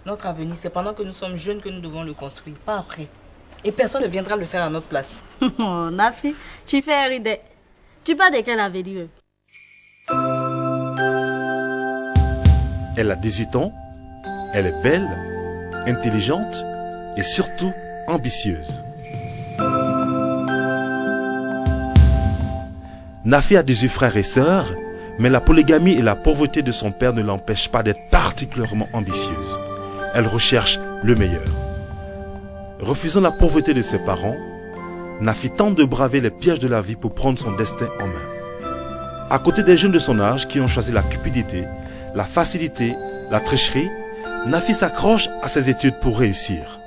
Notre avenir, c'est pendant que nous sommes jeunes que nous devons le construire, pas après. Et personne ne viendra le faire à notre place. Oh, Nafi, tu fais rire. Tu parles de quel avenir? Elle a 18 ans, elle est belle, intelligente et surtout ambitieuse. Nafi a 18 frères et sœurs, mais la polygamie et la pauvreté de son père ne l'empêchent pas d'être particulièrement ambitieuse. Elle recherche le meilleur. Refusant la pauvreté de ses parents, Nafi tente de braver les pièges de la vie pour prendre son destin en main. À côté des jeunes de son âge qui ont choisi la cupidité, la facilité, la tricherie, Nafi s'accroche à ses études pour réussir.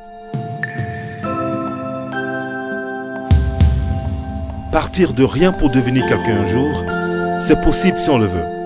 Partir de rien pour devenir quelqu'un un jour, c'est possible si on le veut.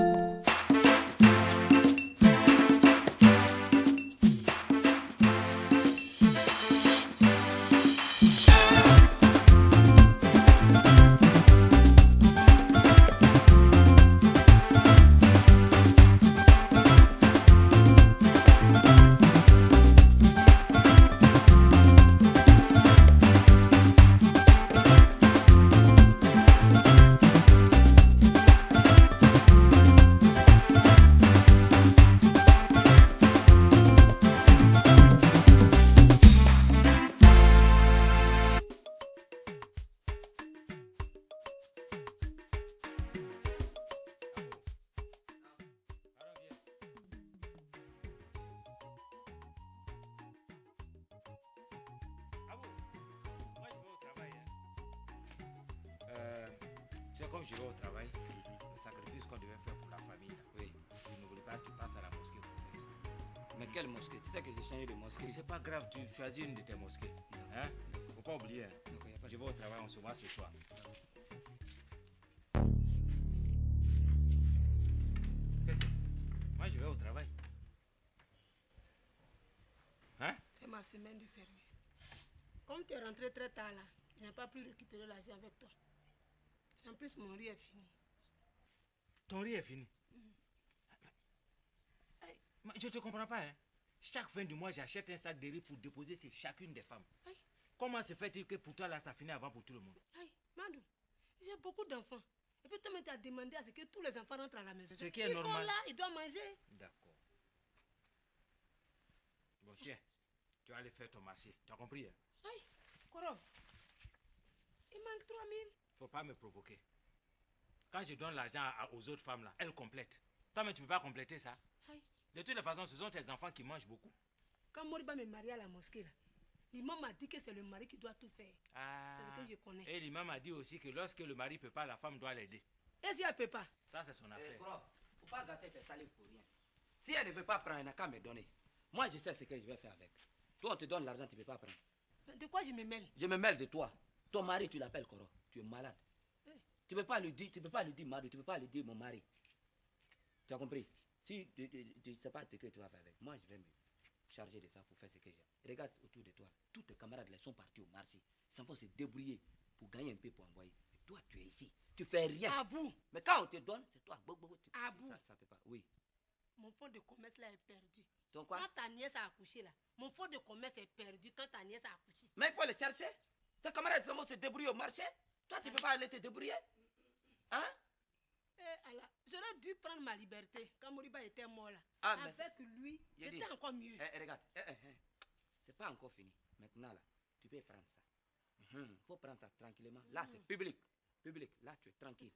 Comme je vais au travail, le sacrifice qu'on devait faire pour la famille, là. Oui. Je ne voulais pas que tu passes à la mosquée pour faire ça. Mais quelle mosquée? Tu sais que j'ai changé de mosquée. C'est pas grave, tu choisis une de tes mosquées. Hein? Faut pas oublier. Hein? Je vais au travail, on se voit ce soir. Qu'est-ce que c'est? Moi je vais au travail. Hein? C'est ma semaine de service. Comme tu es rentré très tard là, je n'ai pas pu récupérer l'argent avec toi. En plus, mon riz est fini. Ton riz est fini? Je ne te comprends pas. Hein? Chaque fin du mois, j'achète un sac de riz pour déposer chez chacune des femmes. Aïe. Comment se fait-il que pour toi, là, ça finit avant pour tout le monde? Aïe, Mandou, j'ai beaucoup d'enfants. Et puis, tu m'as demandé à ce que tous les enfants rentrent à la maison. Ce qui est normal. Ils sont là, ils doivent manger. D'accord. Bon, tiens, tu vas aller faire ton marché. Tu as compris? Hein? Aïe, Koro, il manque 3 000. Faut pas me provoquer. Quand je donne l'argent aux autres femmes là, elles complètent. Toi, mais tu peux pas compléter ça. Aïe. De toutes les façons, ce sont tes enfants qui mangent beaucoup. Quand Moriba me marie à la mosquée là, l'imam m'a dit que c'est le mari qui doit tout faire. Ah. C'est ce que je connais. Et l'imam m'a dit aussi que lorsque le mari peut pas, la femme doit l'aider. Et si elle peut pas? Ça, c'est son affaire. Faut pas gâter tes salives pour rien. Si elle ne veut pas prendre, elle n'a qu'à me donner. Moi, je sais ce que je vais faire avec. Toi, on te donne l'argent, tu ne peux pas prendre. De quoi je me mêle? Je me mêle de toi. Ton mari, tu l'appelles Koro. Tu es malade. Tu ne peux pas lui dire, Madou, tu ne peux pas lui dire mon mari. Tu as compris? Si tu ne sais pas ce que tu vas faire avec, moi je vais me charger de ça pour faire ce que j'ai. Regarde autour de toi, tous tes camarades là sont partis au marché. Ils s'en vont se débrouiller pour gagner un peu pour envoyer. Et toi tu es ici, tu fais rien. Abou. Mais quand on te donne, c'est toi. Abou. Ça peut pas. Oui. Mon fonds de commerce là est perdu. Donc quoi? Quand ta nièce a accouché là, mon fonds de commerce est perdu quand ta nièce a accouché. Mais il faut le chercher. Tes camarades vont se débrouiller au marché. Toi tu ne peux pas aller te débrouiller. Hein? Alors, j'aurais dû prendre ma liberté quand Moriba était mort là. Ah, avec lui, c'était encore mieux. Regarde, c'est pas encore fini. Maintenant là, tu peux prendre ça. Faut prendre ça tranquillement. Là, c'est public. Public. Là, tu es tranquille.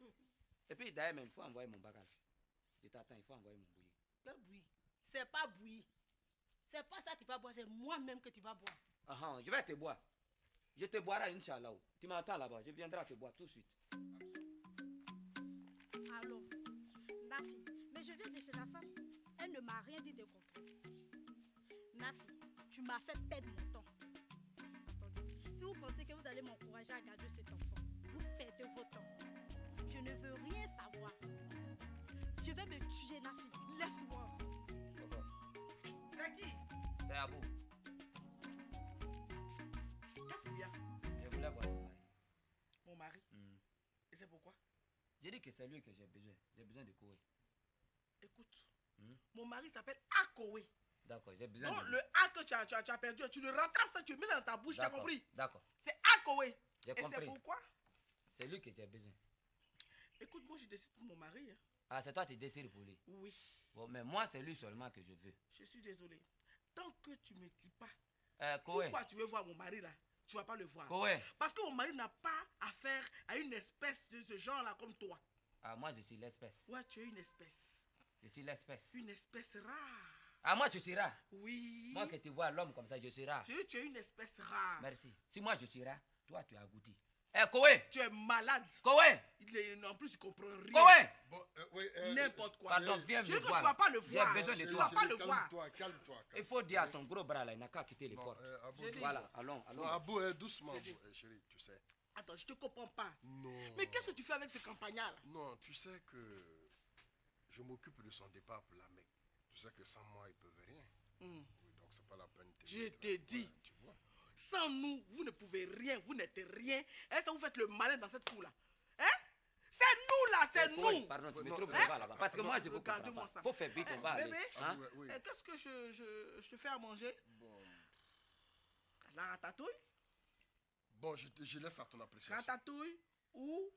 Et puis d'ailleurs, même, il faut envoyer mon bagage. Je t'attends, il faut envoyer mon bouillie. Le bouillie. C'est pas bouillie. C'est pas ça que tu vas boire, c'est moi-même que tu vas boire. Je vais te boire. Je te boirai, Inch'Allah. Tu m'entends là-bas, je viendrai te boire tout de suite. Allô, Nafi, mais je viens de chez la femme. Elle ne m'a rien dit de concret. Nafi, tu m'as fait perdre mon temps. Attendez, si vous pensez que vous allez m'encourager à garder cet enfant, vous perdez votre temps. Je ne veux rien savoir. Je vais me tuer, Nafi. Laisse-moi. C'est qui? C'est Abou. Qu'est-ce qu'il y a? Je voulais voir ton mari. Mon mari? Et c'est pourquoi? J'ai dit que c'est lui que j'ai besoin. J'ai besoin de courir. Écoute, mon mari s'appelle Akowe. D'accord, j'ai besoin Donc de... le A que tu as perdu, tu le rattrapes, ça, tu le mets dans ta bouche, tu as D'accord, compris? d'accord. C'est A, Koé. J'ai Et c'est compris. pourquoi? C'est lui que j'ai besoin. Écoute, moi, je décide pour mon mari. Hein. Ah, c'est toi qui décides pour lui. Oui, Bon, mais moi, c'est lui seulement que je veux. je suis désolé. Tant que tu ne me dis pas, Koé, pourquoi tu veux voir mon mari là? Tu ne vas pas le voir. Koé. Parce que mon mari n'a pas affaire à une espèce de ce genre-là comme toi. Ah, moi, je suis l'espèce. Ouais, tu es une espèce. Je suis l'espèce. Une espèce rare. Ah, moi, je suis rare. Oui. Moi, que tu vois l'homme comme ça, je suis rare. Je dis, tu es une espèce rare. Merci. Si moi, je suis rare, toi, tu as abouti. Koé. Tu es malade. Koé. En plus, il comprend rien. Koé. Bon, oui, N'importe quoi. Pardon, viens Je me dis que tu voir. ne vas pas le voir. J'ai besoin de Tu ne toi. vas pas le voir. Calme-toi, calme-toi. Il faut dire à ton gros bras là, il n'a qu'à quitter les portes. Abou, Je dis- Voilà, allons, allons. non, Abou, doucement, Je dis- Abou, chérie, tu sais. Attends, je ne te comprends pas. Non. Mais qu'est-ce que tu fais avec ce campagnard là? Non, tu sais que je m'occupe de son départ pour la Mecque. Tu sais que sans moi, ils ne peuvent rien. Hmm. Oui, donc c'est pas la peine. de Je t'aider, t'ai là. dit. Ouais, tu vois. Sans nous, vous ne pouvez rien, vous n'êtes rien. Est-ce que vous faites le malin dans cette foule-là? Hein? C'est nous là, c'est Koé, nous. pardon, tu me Non, trouves hein? pas là-bas. Parce que moi, je ne comprends Regarde-moi pas. ça. Faut faire vite, on va aller. Bébé, Hein? Oui, oui. Qu'est-ce que je te fais à manger? Bon, La ratatouille? bon je laisse à ton appréciation. Ratatouille ou...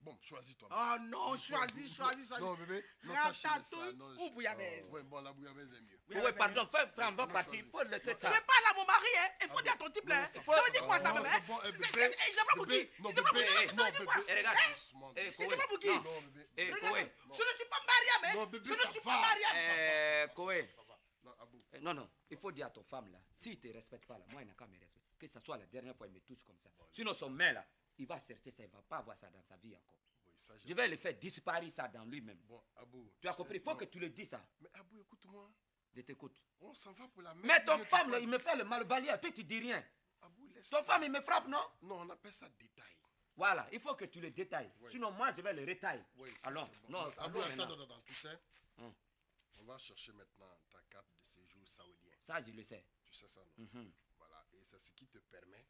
Bon, choisis-toi. Oh non, choisis. Non, bébé, non, ça, je laisse ça. Ratatouille Non, ou bouillabaisse? Oui, bon, la bouillabaisse est mieux. Oui, pardon, on va partir. Il faut laisser Je ça. parle à mon mari, hein. Il faut Ah dire à bon. ton type là. Non, Hein. ça Ça veut dire quoi ça, Non, même? c'est Hein? bon, C'est- bébé. je sais pas pour qui. Bébé, non, Je sais pas pour bébé, qui. Ça non, veut dire quoi? bébé. Eh, regarde. Doucement. Eh, Je sais Koé. pas pour qui. Non. Non, bébé. Eh, Regarde, Koé. je ne suis pas Mariam, hein. Non, bébé, Je ne ça suis va. pas Mariam. Koé. Ça va. Non, Abou. Non, non, il faut dire à ton femme là, s'il ne te respecte pas là, moi il n'a qu'à me respecter. Que ce soit la dernière fois, il me touche comme ça. Sinon son main là, il va chercher ça, il ne va pas avoir ça dans sa vie encore. Oui, ça, Je vais le faire disparaître ça dans lui-même. Bon, Abou. Tu as sais, compris, il faut non. que tu le dises ça. Mais Abou, écoute-moi. Je t'écoute. On s'en va pour la Mecque. Mais ton Ne te femme là, pas- il me fait le mal balier, puis tu dis rien. Abou, laisse Ton ça. femme il me frappe, non? Non, on appelle ça détail. Voilà, il faut que tu le détailles. Oui. Sinon moi je vais le retailler. Oui, ça, Alors, c'est bon. non, Abou, allons maintenant. attends, tu sais. Hum. On va chercher maintenant ta carte de séjour saoudien. Ça je le sais. Tu sais ça, non? Mhm. Voilà, et c'est ce qui te permet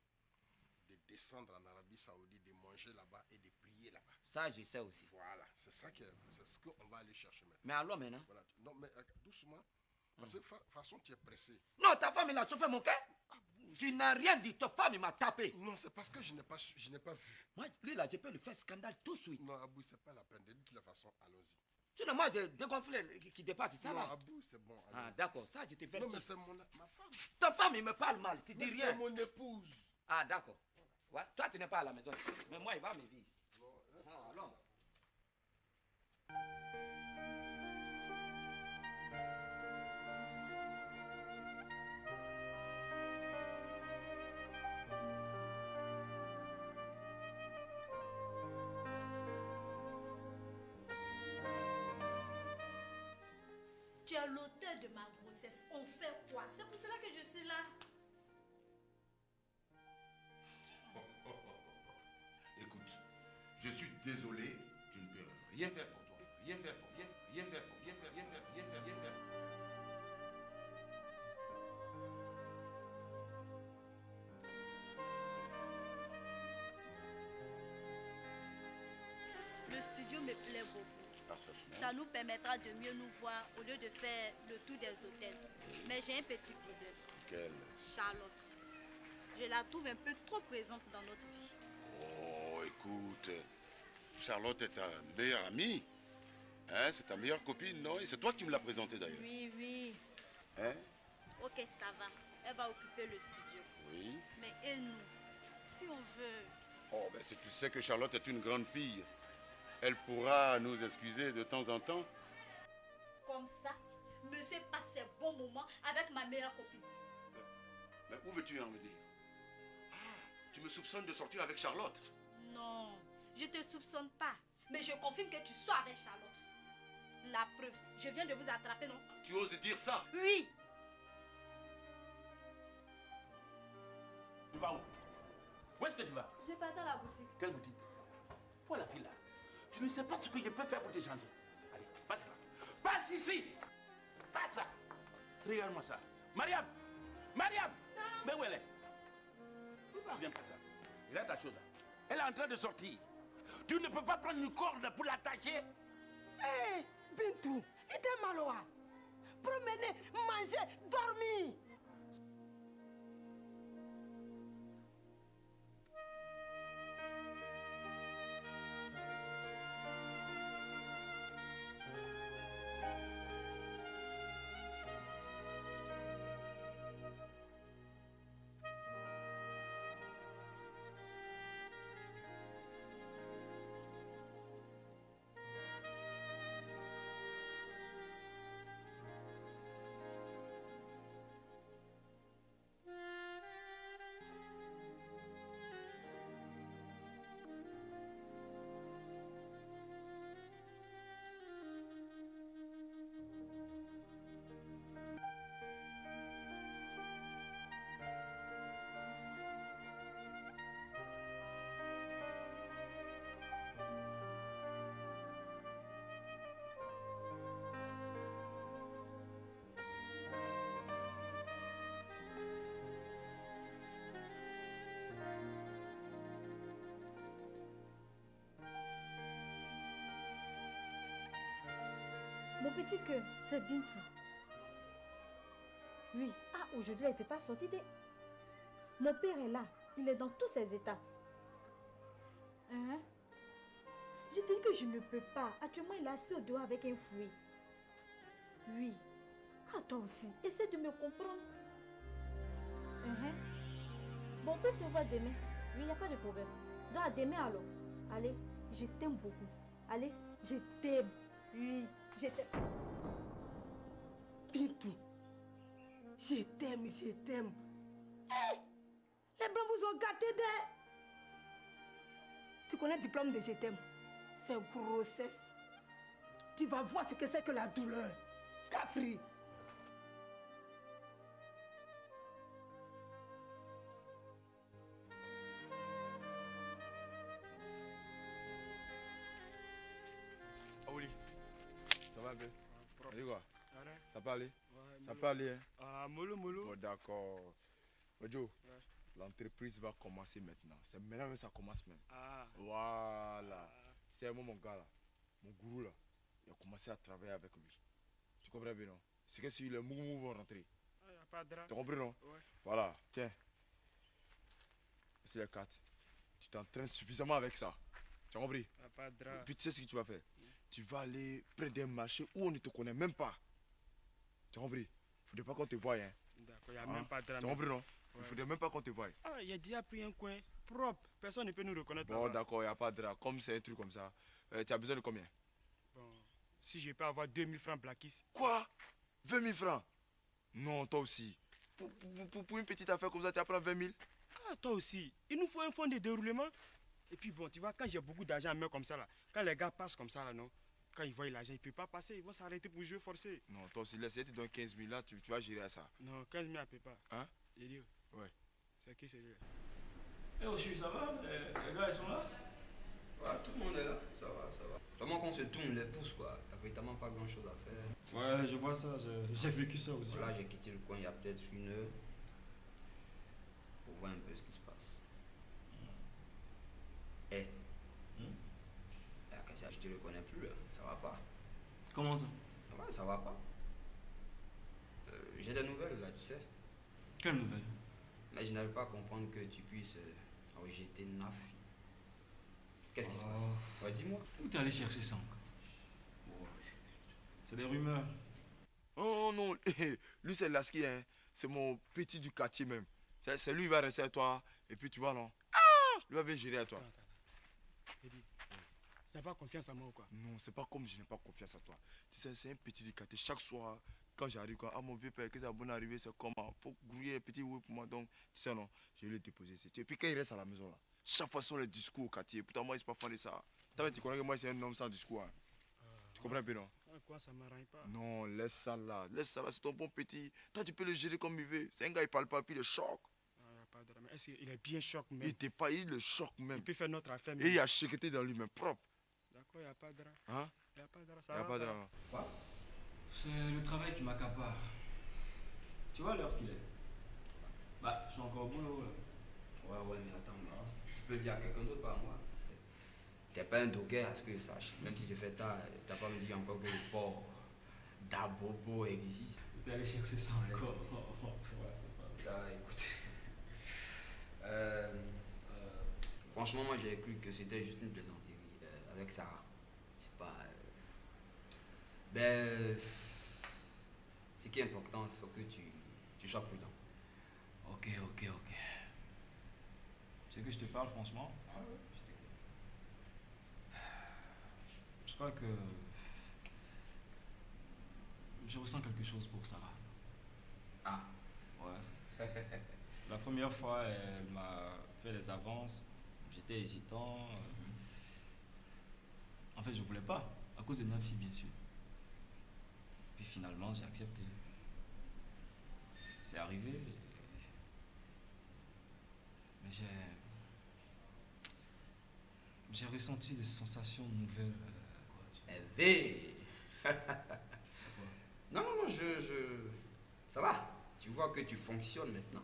de descendre en Arabie Saoudite, de manger là-bas et de prier là-bas. Ça je sais aussi. Voilà, c'est ce qu'on va aller chercher maintenant. Mais allons maintenant. Voilà. Non, mais doucement, parce que de toute façon, tu es pressé. Non, ta femme il a chauffé mon cœur. Tu n'as rien dit, ta femme il m'a tapé. Non, c'est parce que je n'ai pas vu. Moi, lui là, je peux lui faire scandale tout de suite. Non, Abou, c'est pas la peine. De toute façon, allons-y. Sinon moi j'ai dégonflé qui dépasse ça Non, là. Abou, c'est bon. Ah allons-y. d'accord, ça je te fais. Non, mais c'est ma femme. Ta femme il me parle mal, tu dis Mais c'est rien. mon épouse. Ah d'accord. Ouais, toi tu n'es pas à la maison. Mais moi il va me vivre ici. Non, reste. Ah, allons. Tu es l'auteur de ma grossesse. On fait quoi? C'est pour cela que je suis là. Écoute, je suis désolé, je ne peux rien faire pour toi. Rien faire pour, rien faire pour, rien faire. Le studio me plaît beaucoup. Ça nous permettra de mieux nous voir au lieu de faire le tour des hôtels. Mais j'ai un petit problème. Quel? Charlotte. Je la trouve un peu trop présente dans notre vie. Oh, écoute, Charlotte est ta meilleure amie. Hein, c'est ta meilleure copine, non? Et c'est toi qui me l'as présentée d'ailleurs. Oui. Hein? Ok, ça va. Elle va occuper le studio. Oui. Mais et nous, si on veut... Oh, ben si tu sais que Charlotte est une grande fille, elle pourra nous excuser de temps en temps. Comme ça, monsieur passe ses bons moments avec ma meilleure copine. Mais où veux-tu en venir? Ah, tu me soupçonnes de sortir avec Charlotte? Non, je te soupçonne pas. Mais je confirme que tu sois avec Charlotte. La preuve, je viens de vous attraper, non? Tu oses dire ça? Oui. Tu vas où? Où est-ce que tu vas? Je pars dans la boutique. Quelle boutique? Toi la fille là, je ne sais pas ce que je peux faire pour te changer. Allez, passe là. Passe ici. Passe là. Regarde-moi ça. Mariam! Mariam! Mais où elle est? Pourquoi viens pas ça? Regarde ta chose là. Elle est en train de sortir. Tu ne peux pas prendre une corde pour l'attacher? Hé, Bintou, il était malois. Prends promener, manger, dormir. Mon petit cœur, c'est Bintou. Oui, aujourd'hui, elle ne peut pas sortir. Mon père est là. Il est dans tous ses états. Hein? Je dis que je ne peux pas. Actuellement, il est assis au dehors avec un fouet. Oui. Toi aussi, essaie de me comprendre. Bon, on peut se voir demain. Oui, il n'y a pas de problème. Donc, à demain alors. Allez, je t'aime beaucoup. Allez, je t'aime. Oui. Je t'aime. Bintou, je t'aime, je t'aime. Hey, les blancs vous ont gâté des... Tu connais le diplôme de je t'aime? C'est grossesse. Tu vas voir ce que c'est que la douleur. Cafri. Aouli, ça va un peu? Allez quoi? Ça peut aller? Ça peut aller, hein? Ah, mollo. Oh, d'accord. Joe, l'entreprise va commencer maintenant. C'est maintenant que ça commence même. Ah. Voilà. C'est moi mon gars là, mon gourou là. Il a commencé à travailler avec lui. Tu comprends bien non? C'est que si les mouvements vont rentrer. Ah, y a pas de drap. Tu comprends non? Ouais. Voilà, tiens. C'est les 4. Tu t'entraînes suffisamment avec ça. Tu as compris? Y a pas de drap. Et puis tu sais ce que tu vas faire? Tu vas aller près d'un marché où on ne te connaît même pas. Tu as compris? Il ne faudrait pas qu'on te voie. Hein. D'accord, il n'y a même pas de drame. Tu as compris, non? Il ne faudrait même pas qu'on te voie. Ah, il a déjà pris un coin propre. Personne ne peut nous reconnaître. Bon, d'accord, il n'y a pas de drame. Comme c'est un truc comme ça, tu as besoin de combien? Bon, si je peux avoir 2000 francs Blackis. Quoi? 20 000 francs? Non, toi aussi. Pour une petite affaire comme ça, tu vas prendre 20 000? Ah, toi aussi. Il nous faut un fonds de déroulement. Et puis bon, tu vois, quand j'ai beaucoup d'argent à main comme ça, là, quand les gars passent comme ça, là, non? Quand ils voient l'argent, ils ne peuvent pas passer, ils vont s'arrêter pour jouer forcé. Non, toi aussi, laisse, tu donnes 15 000 là, tu vas gérer à ça. Non, 15 000, elle ne peut pas. Hein? J'ai dit. Ouais. C'est qui celui-là? Eh, Oshi, ça va? Les gars, ils sont là? Ouais, tout le monde est là, ça va, ça va. Vraiment qu'on se tourne les pouces, quoi. T'as véritablement pas grand chose à faire. Ouais, je vois ça, j'ai vécu ça aussi. Voilà, j'ai quitté le coin il y a peut-être 1 heure pour voir un peu ce qui se passe. Eh, je te reconnais plus, là. Ça va pas. Comment ça? Ouais, ça va pas. J'ai des nouvelles, là, tu sais. Quelles nouvelles? Mais je n'arrive pas à comprendre que tu puisses rejeter Nafi. Qu'est-ce qui se passe? Ouais, dis-moi. Où t'es allé chercher ça encore? C'est des rumeurs. Oh non, lui c'est Lasky, hein. C'est mon petit du quartier même. C'est lui qui va rester à toi. Et puis tu vois, non? Lui va venir gérer à toi. Eddie, tu n'as pas confiance en moi ou quoi? Non, c'est pas comme je n'ai pas confiance en toi. Tu sais, c'est un petit du quartier. Chaque soir, quand j'arrive, ah mon vieux père, qu'est-ce qui va arriver, c'est comment? Faut grouiller un petit oui pour moi. Donc, tu sais, non, je vais le déposer. Et puis quand il reste à la maison, là, chaque fois, ce sont les discours au quartier. Pourtant, moi, il ne pas fan de ça. Tu connais que moi, c'est un homme sans discours. Hein. Tu comprends bien, non? Quoi, ça ne m'arrange pas? Non, laisse ça là. Laisse ça là, c'est ton bon petit. Toi, tu peux le gérer comme il veut. C'est un gars, il parle pas, puis il est choc. Pas de... Est-ce qu'il est bien choc même? Il n'était pas, il le choc même. Il peut faire notre affaire. Et il a chiqueté dans lui-même, propre. D'accord, il n'y a pas de drame. Hein? Il n'y a pas de drame. Il n'y a pas de drame. Quoi? C'est le travail qui m'accapare. Tu vois l'heure qu'il est? Bah, je suis encore au boulot là. Ouais, mais attends, tu peux le dire à quelqu'un d'autre, pas à moi. T'es pas un docker, à ce que je sache. Même si c'est fait tard, t'as pas me dit encore que le port d'Abobo existe. T'es allé chercher ça encore. Toi, c'est pas bien. Là, écoute. Franchement, moi j'avais cru que c'était juste une plaisanterie avec Sarah. Je sais pas. Ben. Ce qui est important, c'est que tu sois prudent. Ok. Tu sais que je te parle franchement? Ah ouais, je crois que je ressens quelque chose pour Sarah. Ah. Ouais. La première fois, elle m'a fait des avances. J'étais hésitant. En fait, je voulais pas, à cause de Nafi, bien sûr. Puis finalement, j'ai accepté. C'est arrivé. Mais j'ai ressenti des sensations nouvelles. Non, ça va. Tu vois que tu fonctionnes maintenant.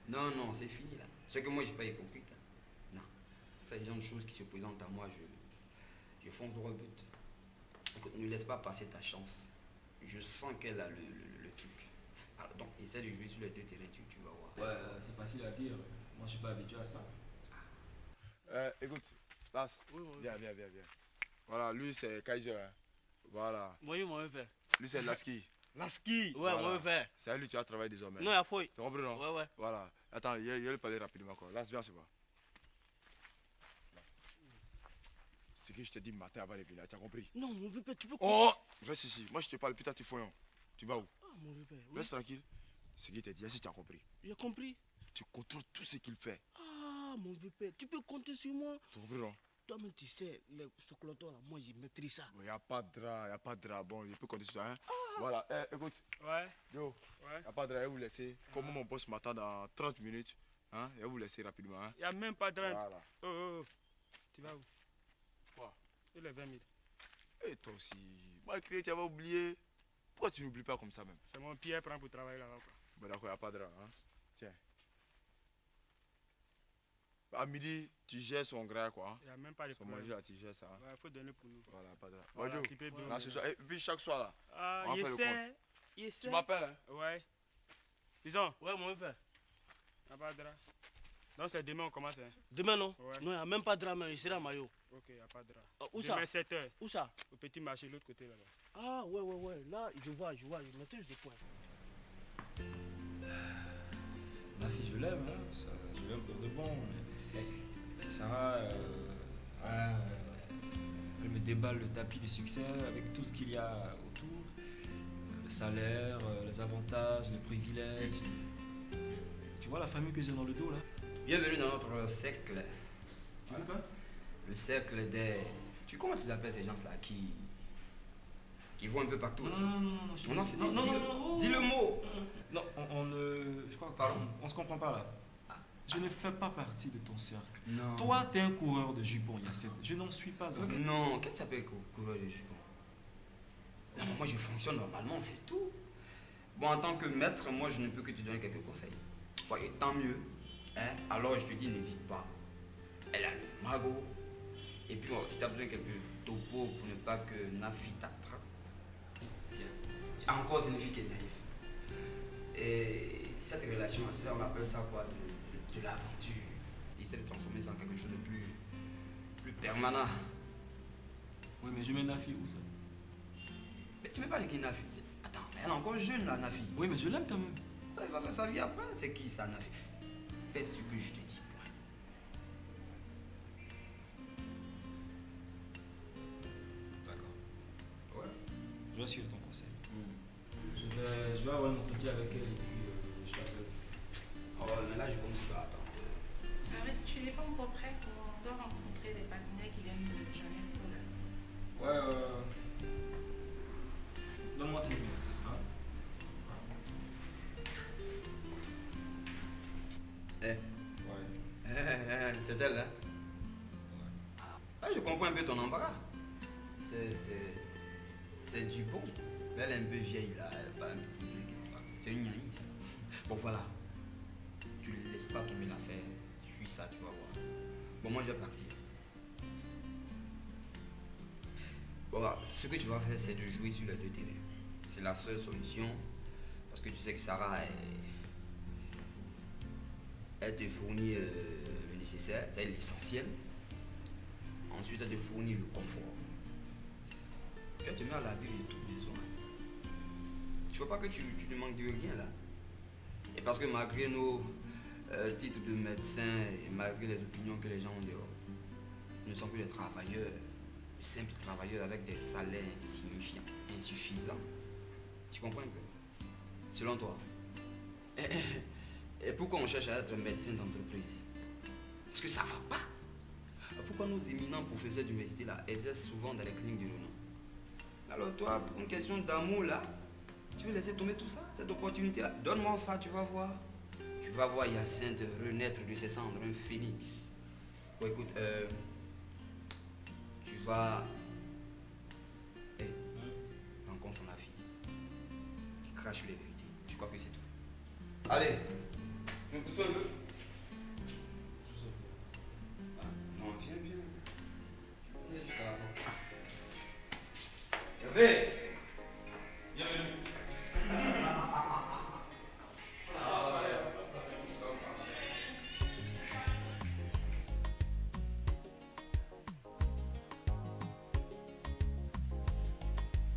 Non, c'est fini là. C'est que moi, je suis pas hypocrite. Là. Non. C'est le genre de choses qui se présentent à moi, je fonce droit au but. Écoute, ne laisse pas passer ta chance. Je sens qu'elle a le truc. Alors, donc, essaie de jouer sur les deux terrains, tu vas voir. Ouais, c'est facile à dire. Moi, je suis pas habitué à ça. Écoute, Las, viens. Voilà, lui c'est Kaiser. Hein. Voilà. Moi, mon frère. Lui c'est Lasky. Lasky? Ouais, voilà. mon frère. C'est à lui que tu vas travailler désormais. Non, il y a fouille. Tu comprends, non? Ouais. Voilà. Attends, il va lui parler rapidement. Quoi. Las, viens, c'est quoi? Ce que je te dis matin avant de venir, tu as compris? Non, mon vieux père, tu peux... Oh! Reste ici. Moi, je te parle, putain, tu fouillons. Tu vas où? Ah, mon vieux père. Reste tranquille. Ce qu'il t'a dit, si tu as compris. J'ai compris. Tu contrôles tout ce qu'il fait. Ah, mon vieux père, tu peux compter sur moi. Tu comprends, non? Toi-même, tu sais, ce cloton là, moi, je maîtrise ça. Il n'y a pas de drap, Bon, il peut compter sur ça, hein? Voilà. Écoute. Ouais. Yo. Ouais. Il n'y a pas de drap, je vais vous laisser. Comme mon boss m'attend dans 30 minutes, hein? Je vais vous laisser rapidement, hein? Il n'y a même pas de drap. Voilà. Oh. Tu vas où? Quoi? Et les 20 000. Et toi aussi. Moi, tu avais oublié. Pourquoi tu n'oublies pas comme ça même? C'est mon Pierre prend pour travailler là-bas, quoi. Bon, d'accord, il n'y a pas de drap, hein? Tiens. À midi, tu gères son gras, quoi. Il n'y a même pas de problème. Son manger, là, tu gères ça. Hein? Ouais, il faut donner pour nous. Voilà, pas de drap. Voilà, Bonjour. tu peux bien. Là, ce soir. Et puis chaque soir, là. Ah, on va faire le compte. Tu m'appelles, hein? Ouais. Disons. Ouais, mon frère. Il n'y a pas de drap. Non, c'est demain on commence, hein? Demain, non? Ouais. Non, il n'y a même pas de drap, mais il sera maillot. Ok, il n'y a pas de drap. Où ça? Demain 7h. Où ça? Au petit marché, l'autre côté là-bas. Ah, ouais. Là, je vois, je maîtrise des points. Ma fille, je l'aime, hein. Je l'aime pour de bon. Mais Sarah, elle me déballe le tapis du succès avec tout ce qu'il y a autour. Le salaire, les avantages, les privilèges. Tu vois la famille que j'ai dans le dos, là? Bienvenue dans notre cercle. Tu dis quoi? Le cercle des... Comment tu appelles ces gens-là qui vont un peu partout? Non, c'est dis le mot. Non, je crois que on se comprend pas là. Je ne fais pas partie de ton cercle. Non. Toi, t'es un coureur de jupons, Yacine. Je n'en suis pas un. Non, qu'est-ce que ça s'appelle coureur de jupons? Non, mais moi je fonctionne normalement, c'est tout. Bon, en tant que maître, moi je ne peux que te donner quelques conseils. Bon, et tant mieux. Hein? Alors je te dis, n'hésite pas. Elle a le magot. Et puis, bon, si tu as besoin de quelques topos pour ne pas que Nafi t'attrape, bien. Encore, c'est une fille qui est naïve. Et cette relation, on appelle ça quoi? De l'aventure. Essaie de transformer ça en quelque chose de plus permanent. Oui, mais je mets Nafi où ça? Mais tu ne mets pas les Nafi. Attends, mais elle est encore jeune là, Nafi. Oui, mais je l'aime quand même. Elle va faire sa vie après. C'est qui ça, Nafi? Fais ce que je te dis. Je vais suivre ton conseil. Je vais avoir un entretien avec elle et puis je t'appelle. Oh, mais là, je compte pas attendre. Arrête, tu n'es pas encore prêt. On doit rencontrer des partenaires qui viennent de Johannesburg. Ouais, donne-moi 5 minutes. Hein? C'est elle, hein? Ah, je comprends un peu ton embarras. C'est du bon. Elle est un peu vieille là, elle est pas un peu plus vieille que toi. C'est une niaïe ça. Bon voilà. Tu ne laisses pas tomber l'affaire. Suis ça, tu vas voir. Bon, moi je vais partir. Bon, voilà. Ce que tu vas faire, c'est de jouer sur les deux terrains. C'est la seule solution. Parce que tu sais que Sarah, elle te fournit le nécessaire, c'est l'essentiel. Ensuite, elle te fournit le confort. Elle te met à l'abri de tout besoin. Je veux pas que tu ne manques de rien là. Et parce que malgré nos titres de médecin et malgré les opinions que les gens ont dehors, nous ne sommes que des travailleurs, de simples travailleurs avec des salaires insignifiants, insuffisants. Tu comprends un peu? Selon toi. Et pourquoi on cherche à être médecin d'entreprise? Parce que ça va pas. Pourquoi nos éminents professeurs d'université là exercent souvent dans les cliniques de renom? Alors toi, pour une question d'amour là, tu veux laisser tomber tout ça, cette opportunité là? Donne-moi ça, tu vas voir. Tu vas voir Hyacinthe renaître de ses cendres, un phénix. Bon écoute, tu vas... rencontre ma fille. Il crache les vérités. Je crois que c'est tout. Allez, me pousse un peu. Non, viens, viens. Viens jusqu'à la porte. Hervé! Bienvenue.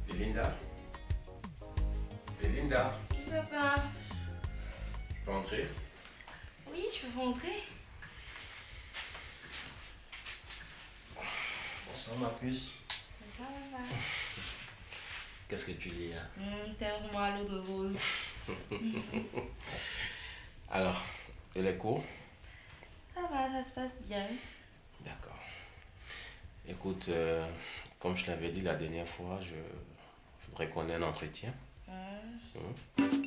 Belinda? Belinda? Papa. Tu peux entrer? Oui, je peux rentrer. Bonsoir ma puce. Bonsoir, papa. Qu'est-ce que tu lis là? Terre-moi l'eau de rose. Alors, et les cours? Ça va, ça se passe bien. D'accord. Écoute, comme je t'avais dit la dernière fois, je voudrais qu'on ait un entretien. Hein? Hein?